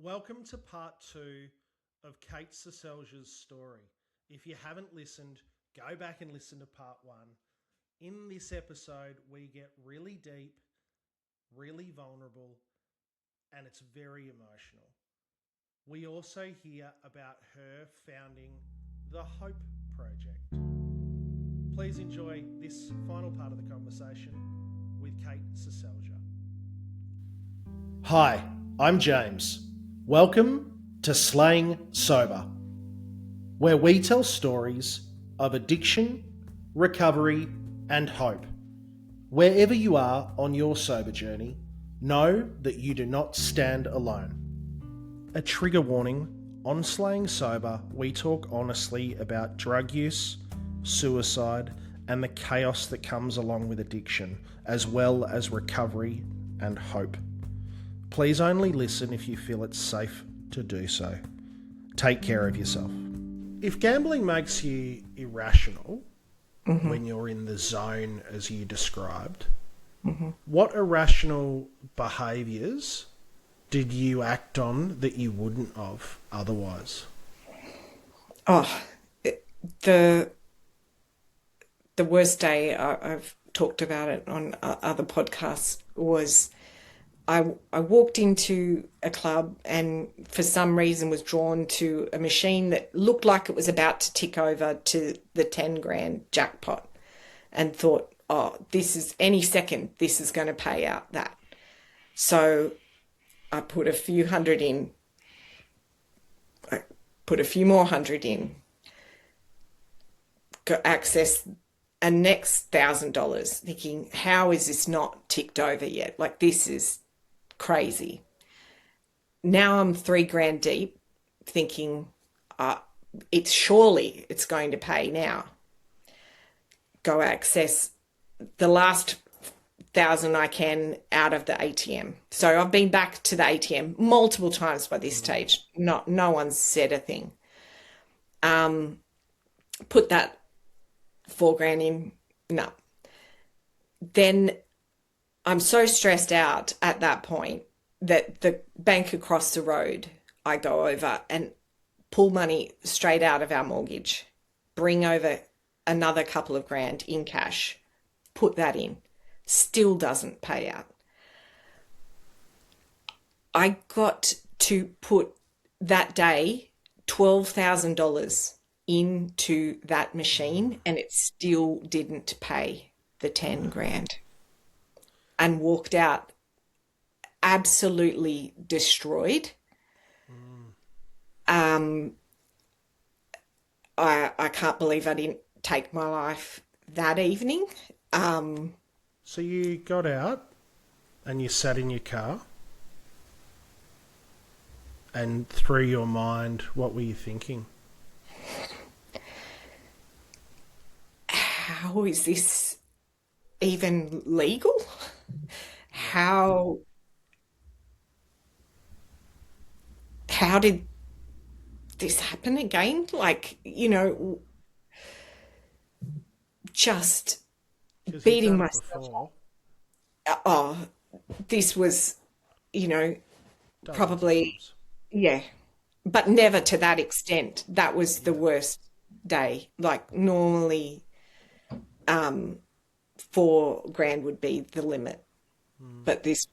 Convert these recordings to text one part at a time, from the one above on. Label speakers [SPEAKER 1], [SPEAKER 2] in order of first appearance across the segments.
[SPEAKER 1] Welcome to part two of Kate Seselja's story. If you haven't listened, go back and listen to part one. In this episode, we get really deep, really vulnerable, and it's very emotional. We also hear about her founding the Hope Project. Please enjoy this final part of the conversation with Kate Seselja. Hi, I'm James. Welcome to Slaying Sober, where we tell stories of addiction, recovery, and hope. Wherever you are on your sober journey, know that you do not stand alone. A trigger warning: on Slaying Sober, we talk honestly about drug use, suicide, and the chaos that comes along with addiction, as well as recovery and hope. Please only listen if you feel it's safe to do so. Take care of yourself. If gambling makes you irrational when you're in the zone as you described, what irrational behaviours did you act on that you wouldn't have otherwise?
[SPEAKER 2] The worst day, I've talked about it on other podcasts, was I walked into a club and for some reason was drawn to a machine that looked like it was about to tick over to the 10 grand jackpot, and thought, oh, this is any second, this is going to pay out that. So I put a few hundred in, I put a few more hundred in, got access a next $1,000, thinking, how is this not ticked over yet? Like, this is crazy. Now I'm 3 grand deep, thinking, it's going to pay now. Go access the last 1,000 I can out of the ATM. So I've been back to the ATM multiple times by this stage. No one's said a thing. Put that 4 grand in. No. Then I'm so stressed out at that point that the bank across the road, I go over and pull money straight out of our mortgage, bring over another couple of grand in cash, put that in. Still doesn't pay out. I got to put that day $12,000 into that machine, and it still didn't pay the 10 grand. And walked out absolutely destroyed. I can't believe I didn't take my life that evening.
[SPEAKER 1] So you got out and you sat in your car, and through your mind, what were you thinking?
[SPEAKER 2] How is this even legal? How did this happen again? Like, just
[SPEAKER 1] 'Cause you've
[SPEAKER 2] beating
[SPEAKER 1] done it
[SPEAKER 2] myself.
[SPEAKER 1] before,
[SPEAKER 2] Oh, this was,
[SPEAKER 1] dozens of
[SPEAKER 2] probably,
[SPEAKER 1] times.
[SPEAKER 2] yeah, but never to that extent. That was the
[SPEAKER 1] Yeah.
[SPEAKER 2] worst day. Like, normally, 4 grand would be the limit, but this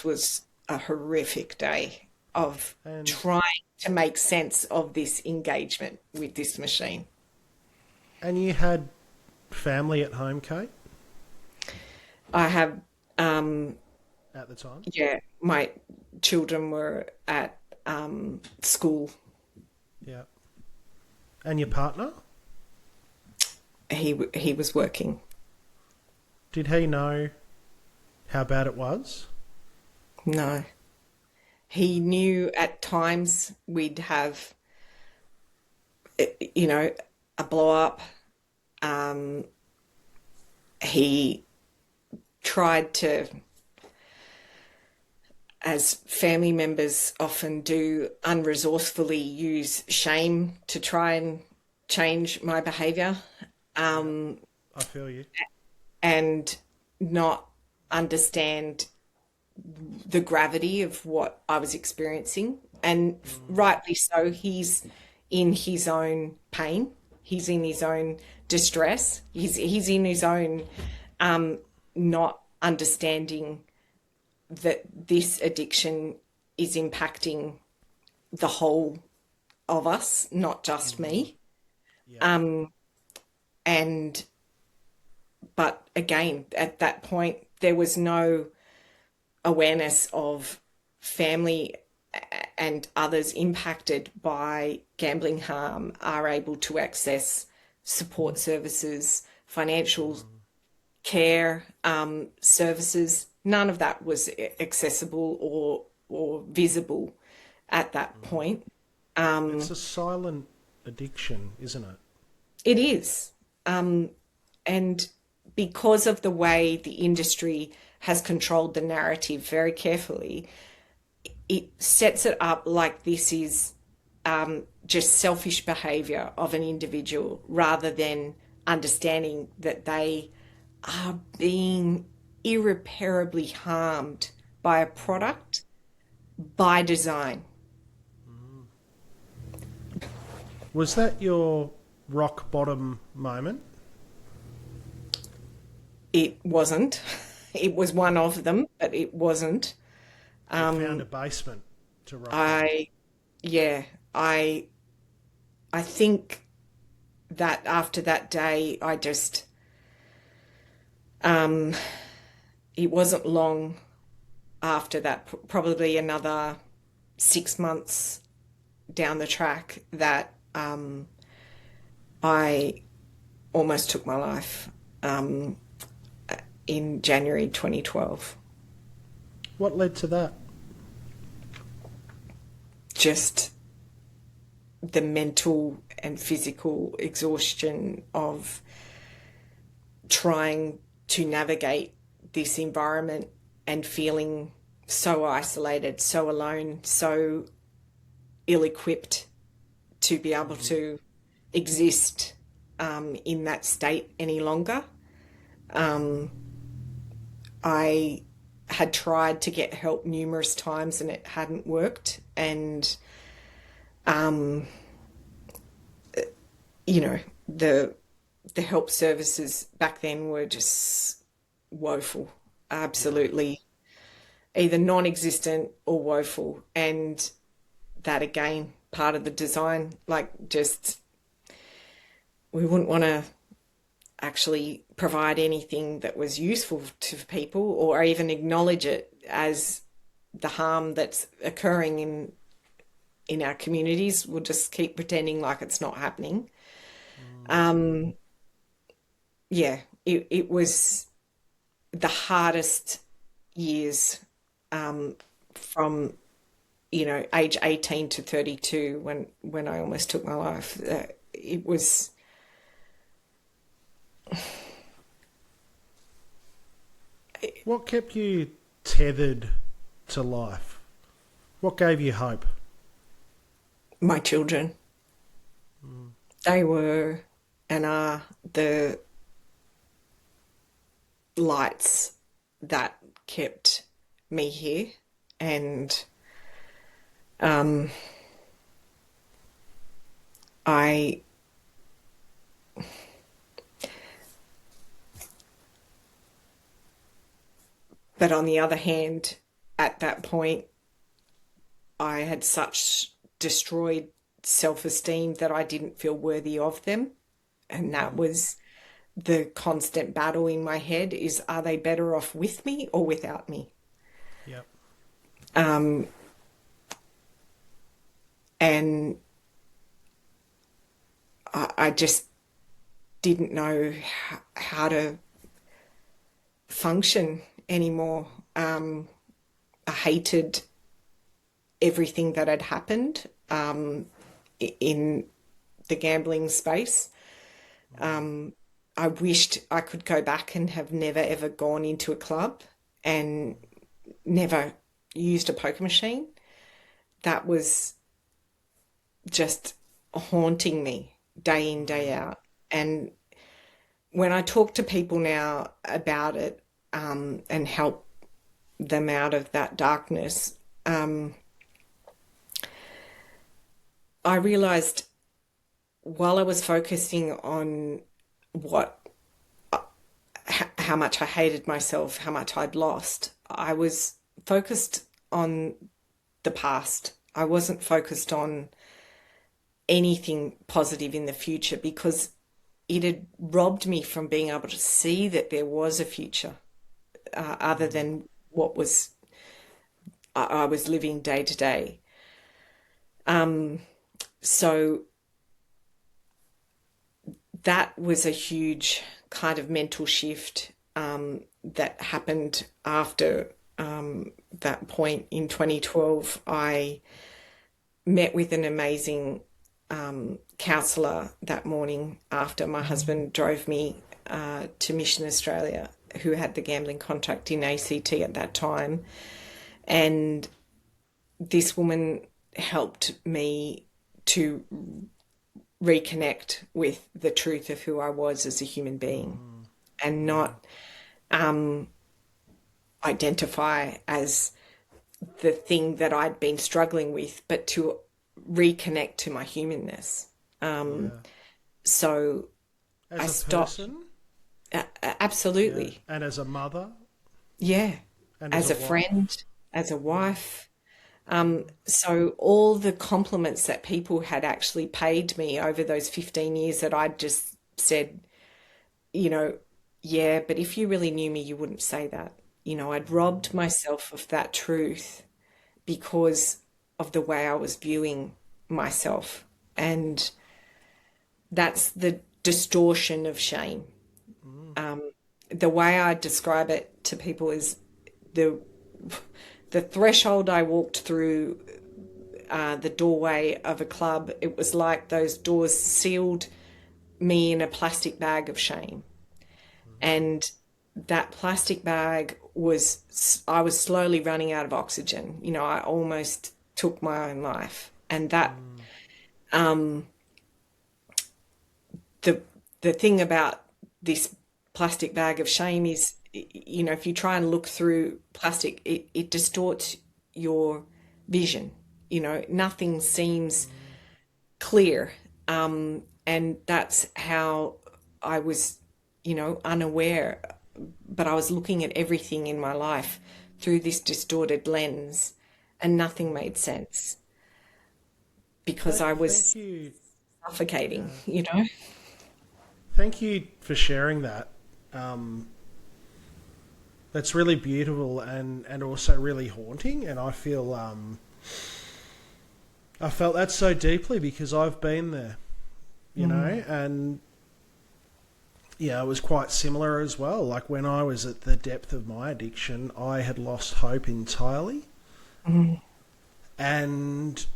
[SPEAKER 2] was a horrific day of
[SPEAKER 1] And
[SPEAKER 2] trying to make sense of this engagement with this machine.
[SPEAKER 1] you had family at home, Kate,
[SPEAKER 2] I have,
[SPEAKER 1] at the time?
[SPEAKER 2] yeah, my children were at school.
[SPEAKER 1] Yeah. And your partner?
[SPEAKER 2] He was working.
[SPEAKER 1] Did he know how bad it was?
[SPEAKER 2] No, he knew at times we'd have, a blow up. Um, he tried to, as family members often do, unresourcefully use shame to try and change my behaviour,
[SPEAKER 1] Yeah,
[SPEAKER 2] um,
[SPEAKER 1] I feel you.
[SPEAKER 2] and not understand the gravity of what I was experiencing. And rightly so, he's in his own pain, he's in his own distress, he's in his own not understanding that this addiction is impacting the whole of us, not just me.
[SPEAKER 1] Yeah.
[SPEAKER 2] And but again, at that point, there was no awareness of family and others impacted by gambling harm are able to access support services, financial care services. None of that was accessible or visible at that point.
[SPEAKER 1] It's a silent addiction, isn't it?
[SPEAKER 2] It is. And because of the way the industry has controlled the narrative very carefully, it sets it up like this is just selfish behaviour of an individual rather than understanding that they are being irreparably harmed by a product by design.
[SPEAKER 1] Was that your rock bottom moment?
[SPEAKER 2] It wasn't. It was one of them, but it wasn't.
[SPEAKER 1] You found a basement to rock bottom.
[SPEAKER 2] Yeah, I think that after that day, I just, it wasn't long after that, probably another 6 months down the track, that I almost took my life in January 2012.
[SPEAKER 1] What led to that?
[SPEAKER 2] Just the mental and physical exhaustion of trying to navigate this environment and feeling so isolated, so alone, so ill-equipped to be able to exist in that state any longer. I had tried to get help numerous times and it hadn't worked. And, you know, the help services back then were just woeful, absolutely either non-existent or woeful. And that, again, part of the design, like, just we wouldn't want to actually provide anything that was useful to people or even acknowledge it as the harm that's occurring in our communities. We'll just keep pretending like it's not happening. Yeah, it was the hardest years from, you know, age 18 to 32 when I almost took my life. It was
[SPEAKER 1] What kept you tethered to life? What gave you hope?
[SPEAKER 2] my children. They were and are the lights that kept me here. And I but on the other hand, at that point, I had such destroyed self-esteem that I didn't feel worthy of them. And that was the constant battle in my head is, are they better off with me or without me?
[SPEAKER 1] Yep.
[SPEAKER 2] And I just didn't know how to function anymore. I hated everything that had happened in the gambling space. I wished I could go back and have never ever gone into a club and never used a poker machine. That was just haunting me day in, day out. And when I talk to people now about it and help them out of that darkness, I realized while I was focusing on what how much I hated myself, how much I'd lost, I was focused on the past. I wasn't focused on anything positive in the future because it had robbed me from being able to see that there was a future other than what was I was living day to day. So that was a huge kind of mental shift that happened after that point in 2012. I met with an amazing counsellor that morning after my husband drove me to Mission Australia, who had the gambling contract in ACT at that time. And this woman helped me to reconnect with the truth of who I was as a human being and not identify as the thing that I'd been struggling with, but to reconnect to my humanness. So
[SPEAKER 1] As
[SPEAKER 2] I
[SPEAKER 1] a
[SPEAKER 2] stopped.
[SPEAKER 1] person,
[SPEAKER 2] Absolutely.
[SPEAKER 1] and as a mother,
[SPEAKER 2] Yeah.
[SPEAKER 1] and as
[SPEAKER 2] As
[SPEAKER 1] a
[SPEAKER 2] a
[SPEAKER 1] wife.
[SPEAKER 2] friend, as a wife. So all the compliments that people had actually paid me over those 15 years that I'd just said, you know, yeah, but if you really knew me, you wouldn't say that. I'd robbed myself of that truth because of the way I was viewing myself. And that's the distortion of shame. The way I describe it to people is the the threshold I walked through, the doorway of a club, it was like those doors sealed me in a plastic bag of shame. And that plastic bag I was slowly running out of oxygen. I almost took my own life. And that, the, the thing about this plastic bag of shame is, if you try and look through plastic, it distorts your vision. Nothing seems clear. And that's how I was, unaware, but I was looking at everything in my life through this distorted lens and nothing made sense because I
[SPEAKER 1] Thank
[SPEAKER 2] was
[SPEAKER 1] you.
[SPEAKER 2] suffocating.
[SPEAKER 1] Thank you for sharing that. Um, that's really beautiful and also really haunting. And I felt that so deeply because I've been there, and yeah, it was quite similar as well. Like when I was at the depth of my addiction, I had lost hope entirely. And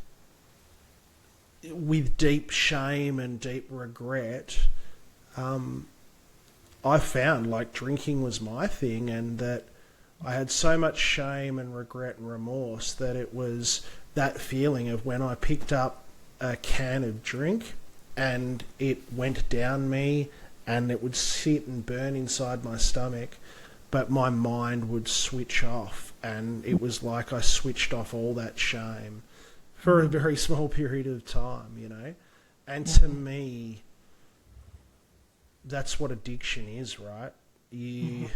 [SPEAKER 1] with deep shame and deep regret, I found like drinking was my thing, and that I had so much shame and regret and remorse that it was that feeling of when I picked up a can of drink and it went down me and it would sit and burn inside my stomach, but my mind would switch off, and it was like I switched off all that shame for a very small period of time. And to me, that's what addiction is, right? We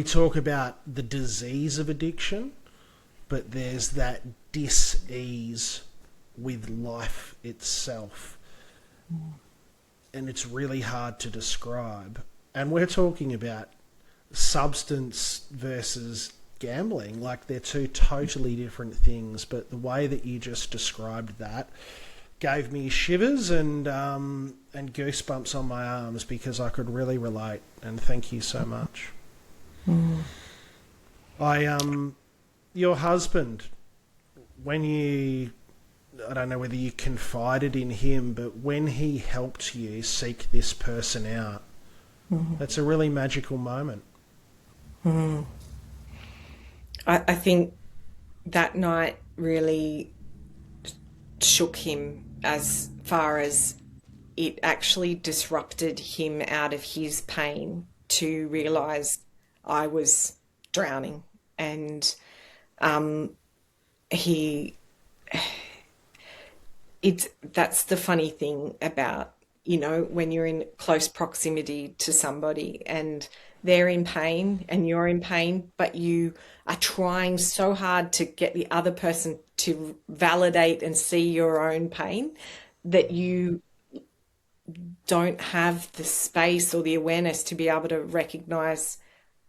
[SPEAKER 1] talk about the disease of addiction, but there's that dis-ease with life itself. And it's really hard to describe. And we're talking about substance versus gambling, like they're two totally different things, but the way that you just described that gave me shivers and goosebumps on my arms because I could really relate, and thank you so much. Your husband, I don't know whether you confided in him, but when he helped you seek this person out, that's a really magical moment.
[SPEAKER 2] I think that night really shook him as far as it actually disrupted him out of his pain to realize I was drowning. And he that's the funny thing about, when you're in close proximity to somebody and they're in pain and you're in pain, but you are trying so hard to get the other person to validate and see your own pain that you don't have the space or the awareness to be able to recognize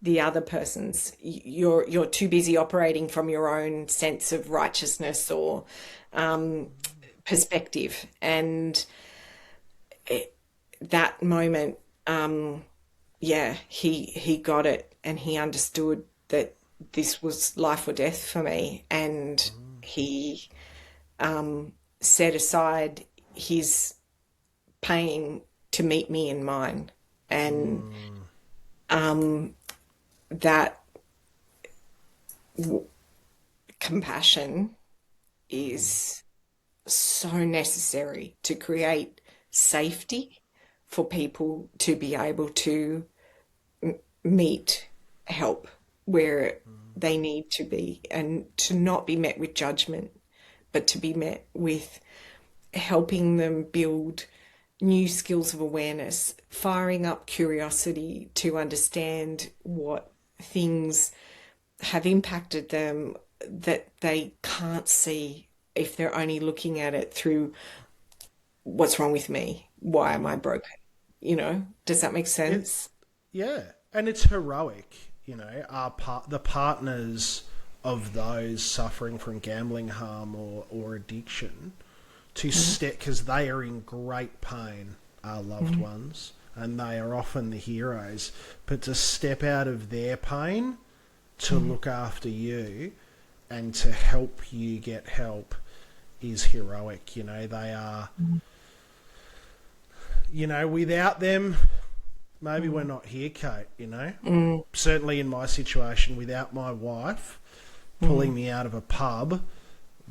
[SPEAKER 2] the other person's. You're too busy operating from your own sense of righteousness or perspective. And that moment, he got it, and he understood that this was life or death for me, and he set aside his pain to meet me in mine. And that compassion is so necessary to create safety for people to be able to meet help where they need to be, and to not be met with judgment, but to be met with helping them build new skills of awareness, firing up curiosity to understand what things have impacted them that they can't see if they're only looking at it through what's wrong with me? Why am I broken? Does that make sense?
[SPEAKER 1] Yeah, and it's heroic, the partners of those suffering from gambling harm or addiction to step, because they are in great pain, our loved ones, and they are often the heroes, but to step out of their pain to look after you and to help you get help is heroic. They are, without them, maybe we're not here, Kate, Certainly in my situation, without my wife pulling me out of a pub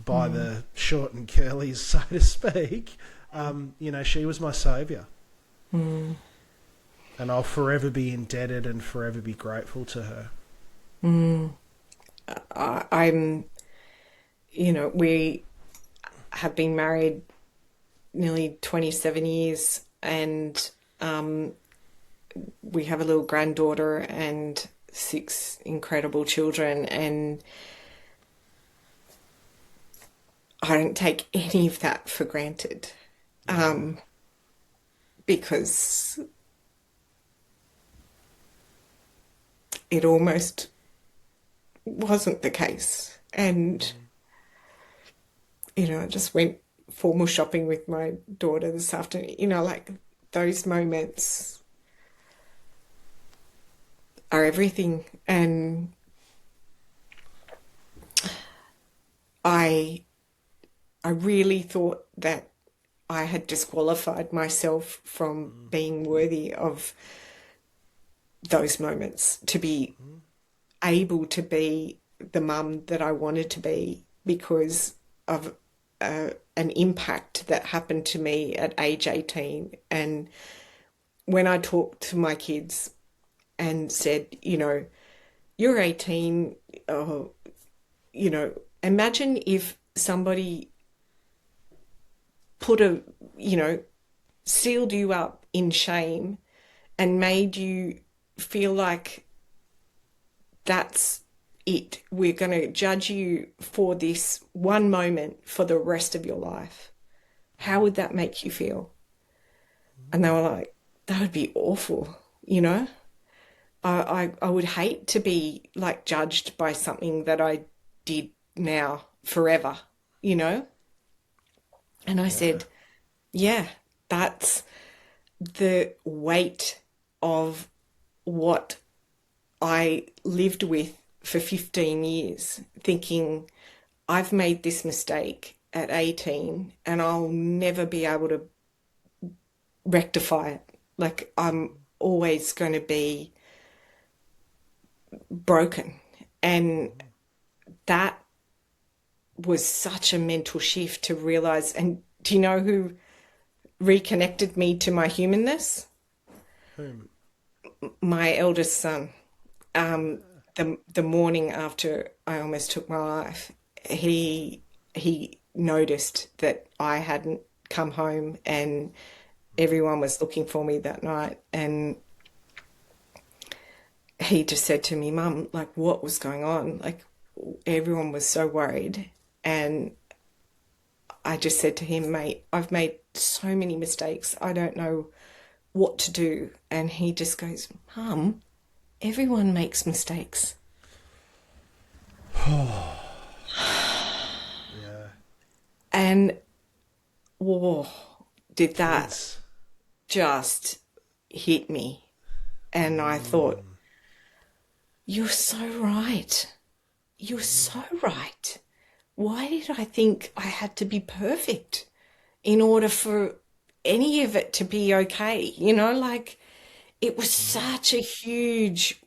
[SPEAKER 1] by the short and curlies, so to speak, she was my saviour. And I'll forever be indebted and forever be grateful to her.
[SPEAKER 2] I'm, we have been married nearly 27 years, and we have a little granddaughter and 6 incredible children, and I don't take any of that for granted, because it almost wasn't the case. And, I just went formal shopping with my daughter this afternoon. Like, those moments are everything. And I really thought that I had disqualified myself from being worthy of those moments, to be able to be the mum that I wanted to be because of an impact that happened to me at age 18. And when I talked to my kids and said, you're 18, imagine if somebody sealed you up in shame and made you feel like that's it. We're going to judge you for this one moment for the rest of your life. How would that make you feel? And they were like, that would be awful, I would hate to be like judged by something that I did now forever, And I said, yeah, that's the weight of what I lived with for 15 years, thinking I've made this mistake at 18 and I'll never be able to rectify it. Like, I'm always going to be broken. And that was such a mental shift to realize. And do you know who reconnected me to my humanness?
[SPEAKER 1] Whom?
[SPEAKER 2] My eldest son. the morning after I almost took my life, he noticed that I hadn't come home and everyone was looking for me that night. And he just said to me, Mum, like, what was going on? Like, everyone was so worried. And I just said to him, mate, I've made so many mistakes. I don't know what to do. And he just goes, Mum, everyone makes mistakes.
[SPEAKER 1] Yeah.
[SPEAKER 2] And whoa, did that
[SPEAKER 1] It's
[SPEAKER 2] just hit me. And I thought, you're so right. You're so right. Why did I think I had to be perfect in order for any of it to be okay? You know, like it was such a huge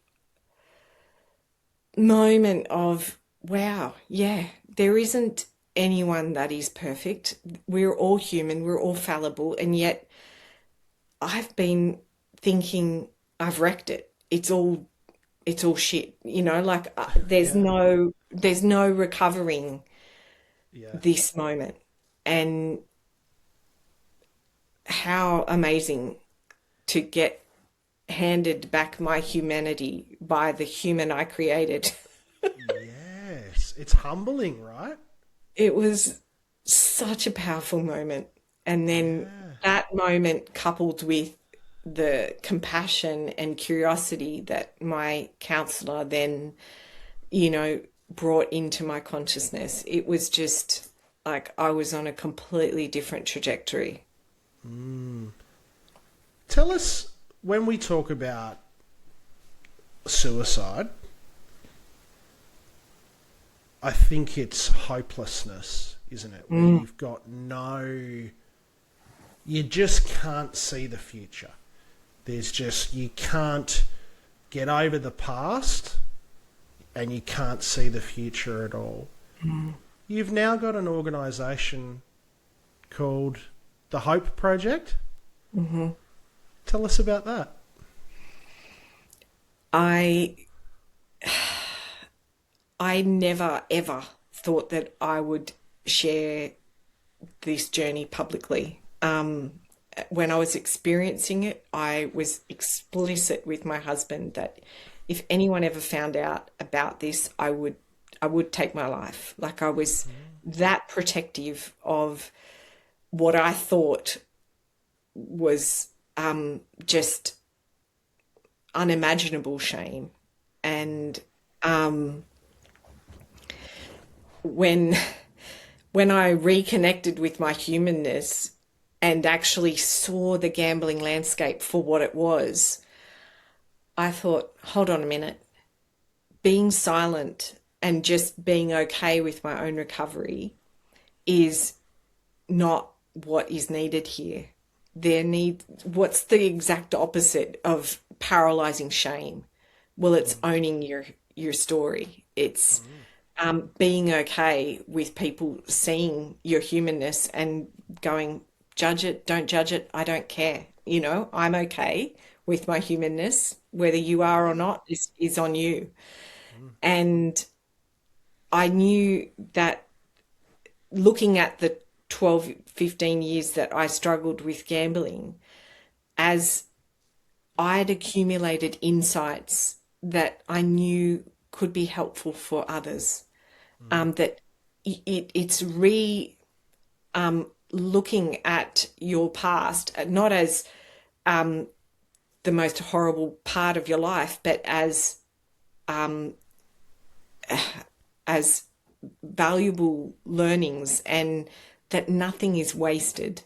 [SPEAKER 2] moment of, wow, yeah, there isn't anyone that is perfect. We're all human, we're all fallible, and yet I've been thinking I've wrecked it. It's all shit, you know, like
[SPEAKER 1] yeah.
[SPEAKER 2] there's no recovering
[SPEAKER 1] Yeah.
[SPEAKER 2] this moment. And how amazing to get handed back my humanity by the human I created.
[SPEAKER 1] Yes. It's humbling, right?
[SPEAKER 2] It was such a powerful moment. And then
[SPEAKER 1] Yeah.
[SPEAKER 2] that moment coupled with the compassion and curiosity that my counselor then, you know, brought into my consciousness, it was just like I was on a completely different trajectory.
[SPEAKER 1] Tell us, when we talk about suicide, I think it's hopelessness, isn't it? Where you've got you just can't see the future. There's just, you can't get over the past and you can't see the future at all. You've now got an organisation called the Hope Project. Tell us about that.
[SPEAKER 2] I I never ever thought that I would share this journey publicly. When I was experiencing it, I was explicit with my husband that if anyone ever found out about this, I would take my life. Like I was that protective of what I thought was just unimaginable shame. And when when I reconnected with my humanness and actually saw the gambling landscape for what it was, I thought, hold on a minute, being silent and just being okay with my own recovery is not what is needed here. What's the exact opposite of paralyzing shame? Well, it's owning your story. It's being okay with people seeing your humanness and going, judge it, don't judge it, I don't care. You know, I'm okay with my humanness. Whether you are or not is on you. And I knew that looking at the 12, 15 years that I struggled with gambling, as I'd accumulated insights that I knew could be helpful for others, that it's looking at your past, not as the most horrible part of your life, but as valuable learnings, and that nothing is wasted.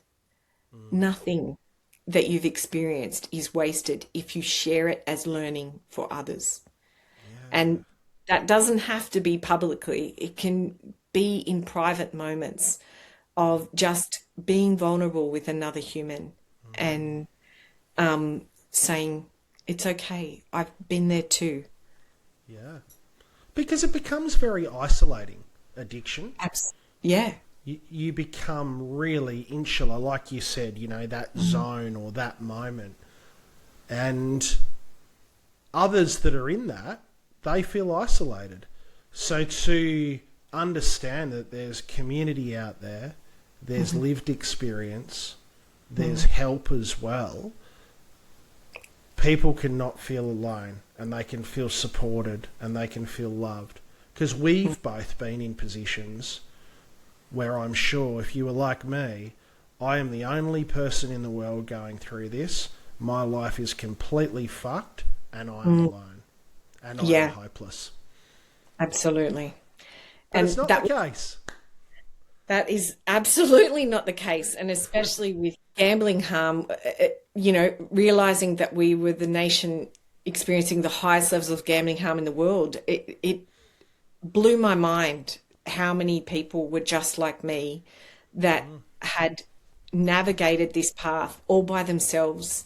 [SPEAKER 2] Nothing that you've experienced is wasted if you share it as learning for others. And that doesn't have to be publicly. It can be in private moments of just being vulnerable with another human and saying, it's okay. I've been there too.
[SPEAKER 1] Yeah. Because it becomes very isolating, addiction.
[SPEAKER 2] Yeah.
[SPEAKER 1] You become really insular, like you said, you know, that zone or that moment. And others that are in that they feel isolated. So to understand that there's community out there, there's lived experience, there's help as well, people can not feel alone, and they can feel supported, and they can feel loved. Because we've both been in positions where I'm sure if you were like me, I am the only person in the world going through this. My life is completely fucked and I'm alone. And I am hopeless.
[SPEAKER 2] Absolutely.
[SPEAKER 1] But
[SPEAKER 2] And
[SPEAKER 1] it's not the case.
[SPEAKER 2] that is absolutely not the case. And especially with gambling harm, realizing that we were the nation experiencing the highest levels of gambling harm in the world, it blew my mind how many people were just like me that had navigated this path all by themselves,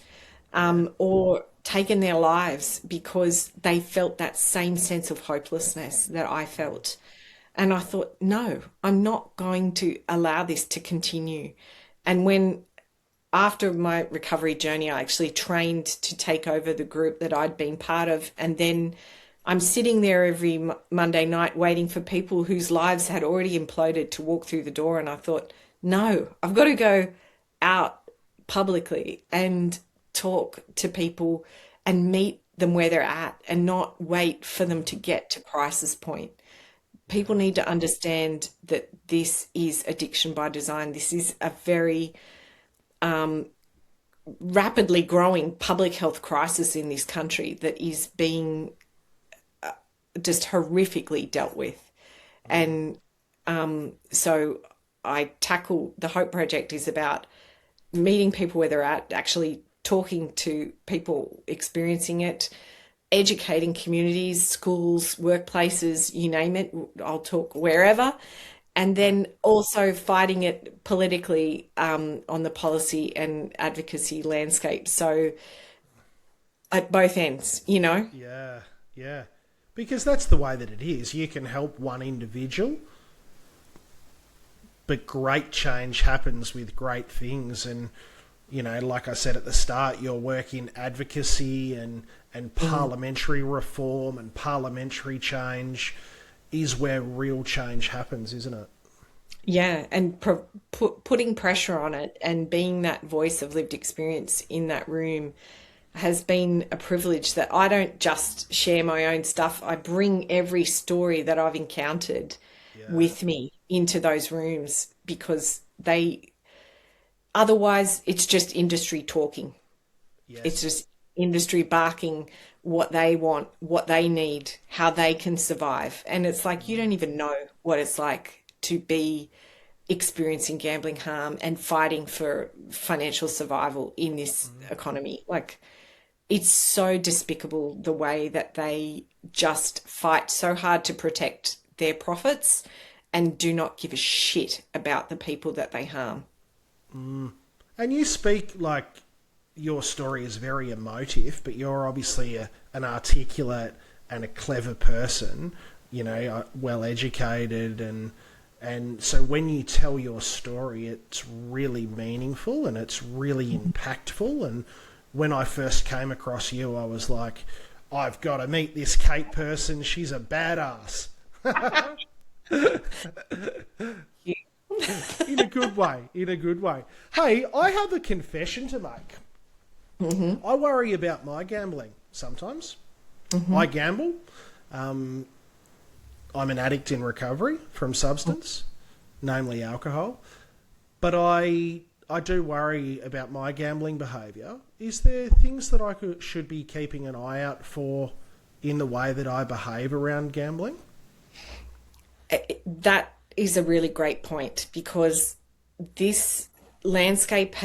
[SPEAKER 2] or taken their lives because they felt that same sense of hopelessness that I felt. And I thought, no, I'm not going to allow this to continue. And when, after my recovery journey, I actually trained to take over the group that I'd been part of. And then I'm sitting there every Monday night waiting for people whose lives had already imploded to walk through the door. And I thought, no, I've got to go out publicly and talk to people and meet them where they're at and not wait for them to get to crisis point. People need to understand that this is addiction by design. This is a very rapidly growing public health crisis in this country that is being just horrifically dealt with. And so I tackle the Hope Project is about meeting people where they're at, actually talking to people experiencing it, educating communities, schools, workplaces, you name it. I'll talk wherever. And then also fighting it politically on the policy and advocacy landscape. So at both ends,
[SPEAKER 1] Yeah, yeah. Because that's the way that it is. You can help one individual, but great change happens with great things. And, like I said at the start, your work in advocacy and parliamentary reform and parliamentary change is where real change happens, isn't it?
[SPEAKER 2] Yeah, and putting pressure on it and being that voice of lived experience in that room has been a privilege, that I don't just share my own stuff. I bring every story that I've encountered with me into those rooms, because otherwise it's just industry talking.
[SPEAKER 1] Yes.
[SPEAKER 2] It's just industry barking what they want, what they need, how they can survive. And it's like, you don't even know what it's like to be experiencing gambling harm and fighting for financial survival in this economy. Like, it's so despicable the way that they just fight so hard to protect their profits and do not give a shit about the people that they harm.
[SPEAKER 1] And you speak like your story is very emotive, but you're obviously an articulate and a clever person, well educated, and so when you tell your story, it's really meaningful and it's really impactful. And when I first came across you, I was like, I've got to meet this Kate person. She's a badass. In a good way. In a good way. Hey, I have a confession to make. I worry about my gambling sometimes. I gamble. I'm an addict in recovery from substance, namely alcohol. But I do worry about my gambling behaviour. Is there things that I should be keeping an eye out for in the way that I behave around gambling?
[SPEAKER 2] That is a really great point, because this landscape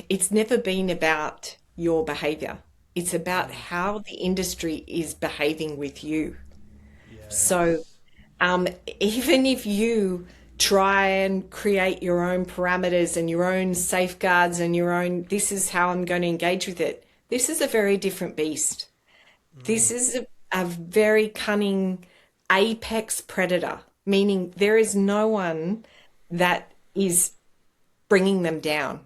[SPEAKER 2] it's never been about your behaviour. It's about how the industry is behaving with you.
[SPEAKER 1] Yes.
[SPEAKER 2] So even if you try and create your own parameters and your own safeguards and your own, this is how I'm going to engage with it, this is a very different beast. This is a very cunning apex predator, meaning there is no one that is bringing them down.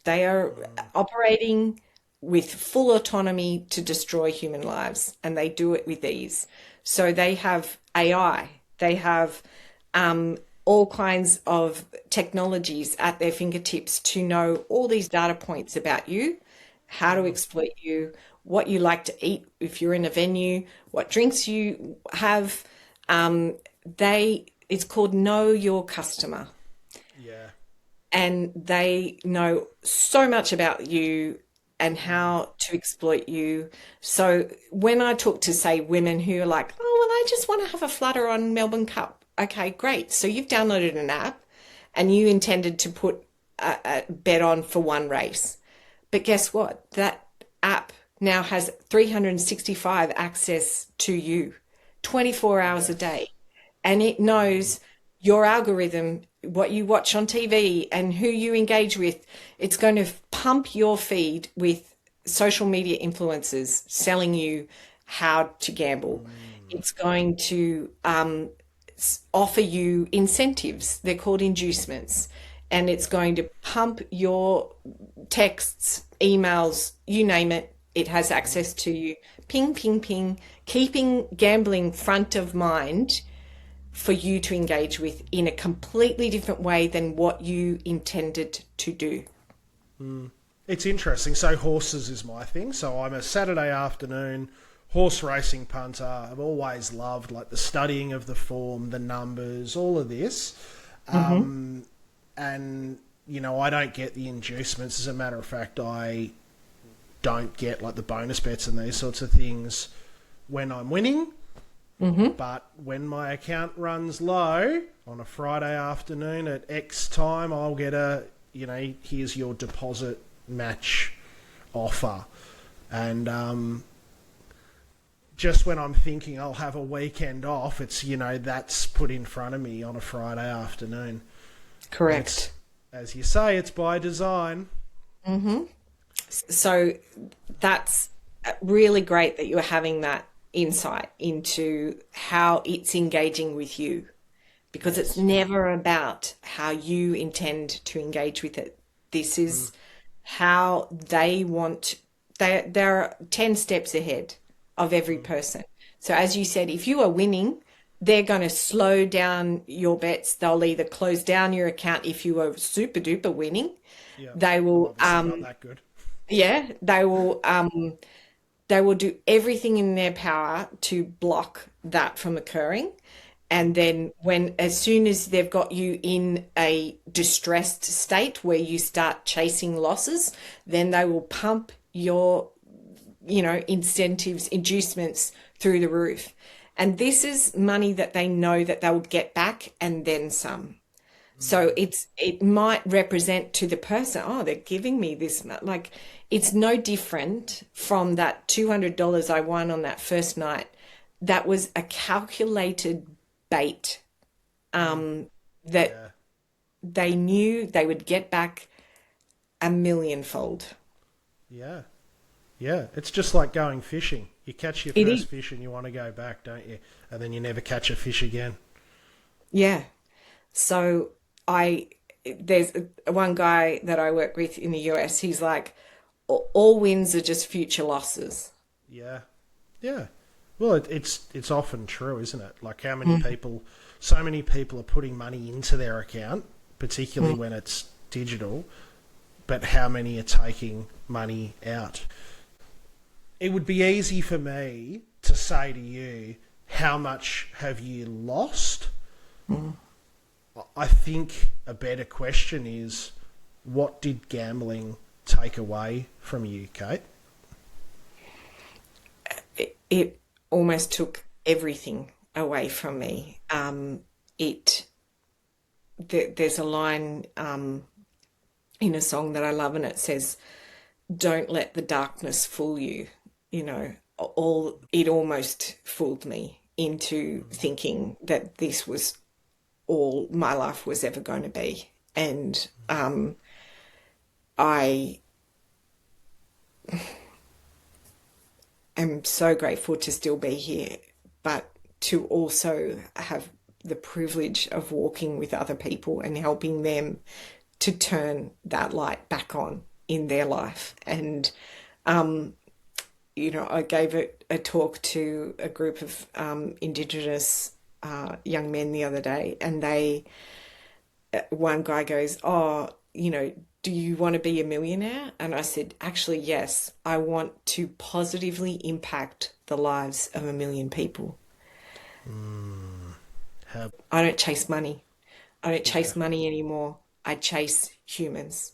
[SPEAKER 2] They are operating with full autonomy to destroy human lives, and they do it with ease. So they have AI, they have all kinds of technologies at their fingertips to know all these data points about you, how to exploit you, what you like to eat if you're in a venue, what drinks you have. It's called Know Your Customer.
[SPEAKER 1] Yeah.
[SPEAKER 2] And they know so much about you and how to exploit you. So when I talk to, say, women who are like, oh, well, I just want to have a flutter on Melbourne Cup. Okay, great. So you've downloaded an app and you intended to put a bet on for one race. But guess what? That app now has 365 access to you 24 hours a day. And it knows your algorithm, what you watch on TV and who you engage with. It's going to pump your feed with social media influencers selling you how to gamble. It's going to offer you incentives. They're called inducements. And it's going to pump your texts, emails, you name it. It has access to you. Ping, ping, ping, keeping gambling front of mind for you to engage with in a completely different way than what you intended to do.
[SPEAKER 1] It's interesting. So horses is my thing. So I'm a Saturday afternoon horse racing punter. I've always loved like the studying of the form, the numbers, all of this. And, you know, I don't get the inducements. As a matter of fact, I don't get like the bonus bets and these sorts of things when I'm winning. But when my account runs low on a Friday afternoon at X time, I'll get a, you know, here's your deposit match offer. And just when I'm thinking I'll have a weekend off, it's, you know, that's put in front of me on a Friday afternoon.
[SPEAKER 2] Correct.
[SPEAKER 1] As you say, it's by design.
[SPEAKER 2] So that's really great that you're having that insight into how it's engaging with you, because it's never about how you intend to engage with it. This is how they want. They're 10 steps ahead of every person. So as you said, if you are winning, they're going to slow down your bets. They'll either close down your account if you are super duper winning.
[SPEAKER 1] Yeah,
[SPEAKER 2] They will
[SPEAKER 1] obviously not that good.
[SPEAKER 2] yeah, they will do everything in their power to block that from occurring. And then as soon as they've got you in a distressed state where you start chasing losses, then they will pump your, you know, incentives, inducements through the roof. And this is money that they know that they will get back and then some. So it might represent to the person, oh, they're giving me this. Like, it's no different from that $200 I won on that first night. That was a calculated bait that they knew they would get back a millionfold.
[SPEAKER 1] Yeah. Yeah. It's just like going fishing. You catch your first fish and you want to go back, don't you? And then you never catch a fish again.
[SPEAKER 2] Yeah. So there's one guy that I work with in the US. He's like, all wins are just future losses.
[SPEAKER 1] Yeah, yeah. Well, it's often true, isn't it? Like how many people, so many people are putting money into their account, particularly when it's digital, but how many are taking money out? It would be easy for me to say to you, how much have you lost? I think a better question is, what did gambling take away from you, Kate?
[SPEAKER 2] It almost took everything away from me. There's a line in a song that I love, and it says, "Don't let the darkness fool you." You know, it almost fooled me into thinking that this was all my life was ever going to be. And I am so grateful to still be here, but to also have the privilege of walking with other people and helping them to turn that light back on in their life. And I gave a talk to a group of Indigenous young men the other day, and one guy goes, "Oh, do you want to be a millionaire?" And I said, "Actually, yes, I want to positively impact the lives of 1 million people." I don't chase money. I don't chase money anymore. I chase humans.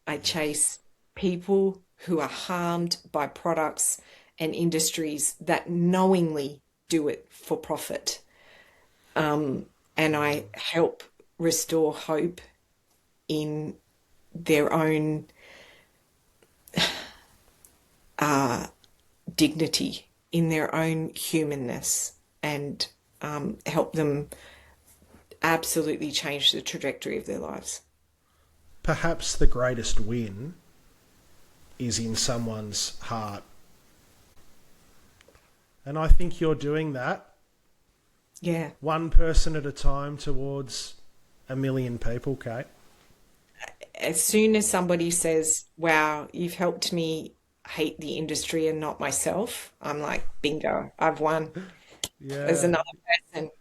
[SPEAKER 2] I chase people who are harmed by products and industries that knowingly do it for profit. And I help restore hope in their own dignity, in their own humanness, and help them absolutely change the trajectory of their lives.
[SPEAKER 1] Perhaps the greatest win is in someone's heart. And I think you're doing that.
[SPEAKER 2] Yeah.
[SPEAKER 1] One person at a time towards 1 million people, Kate.
[SPEAKER 2] As soon as somebody says, "Wow, you've helped me hate the industry and not myself," I'm like, bingo, I've won. There's
[SPEAKER 1] Yeah.
[SPEAKER 2] another person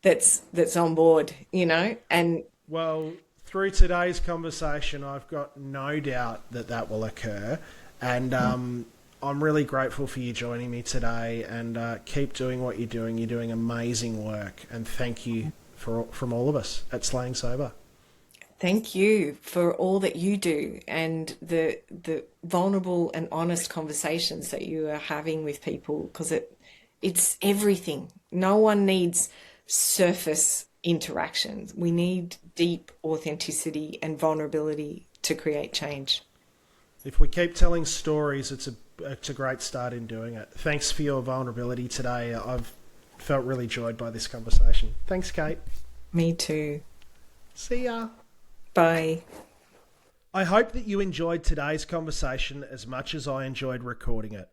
[SPEAKER 2] that's on board, and
[SPEAKER 1] Well, through today's conversation, I've got no doubt that that will occur. And I'm really grateful for you joining me today, and keep doing what you're doing. You're doing amazing work. And thank you from all of us at Slaying Sober.
[SPEAKER 2] thank you for all that you do and the vulnerable and honest conversations that you are having with people, because it's everything. No one needs surface interactions. We need deep authenticity and vulnerability to create change.
[SPEAKER 1] If we keep telling stories, it's a great start in doing it. Thanks for your vulnerability today. I've felt really joyed by this conversation. Thanks, Kate.
[SPEAKER 2] Me too.
[SPEAKER 1] See ya.
[SPEAKER 2] Bye.
[SPEAKER 1] I hope that you enjoyed today's conversation as much as I enjoyed recording it.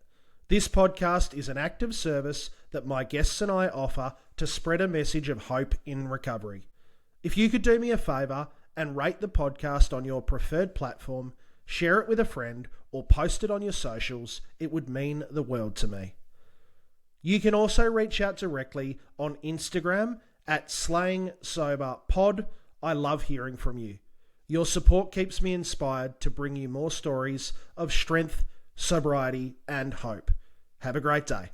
[SPEAKER 1] This podcast is an act of service that my guests and I offer to spread a message of hope in recovery. If you could do me a favour and rate the podcast on your preferred platform, share it with a friend, or post it on your socials, it would mean the world to me. You can also reach out directly on Instagram at SlayingSoberPod. I love hearing from you. Your support keeps me inspired to bring you more stories of strength, sobriety, and hope. Have a great day.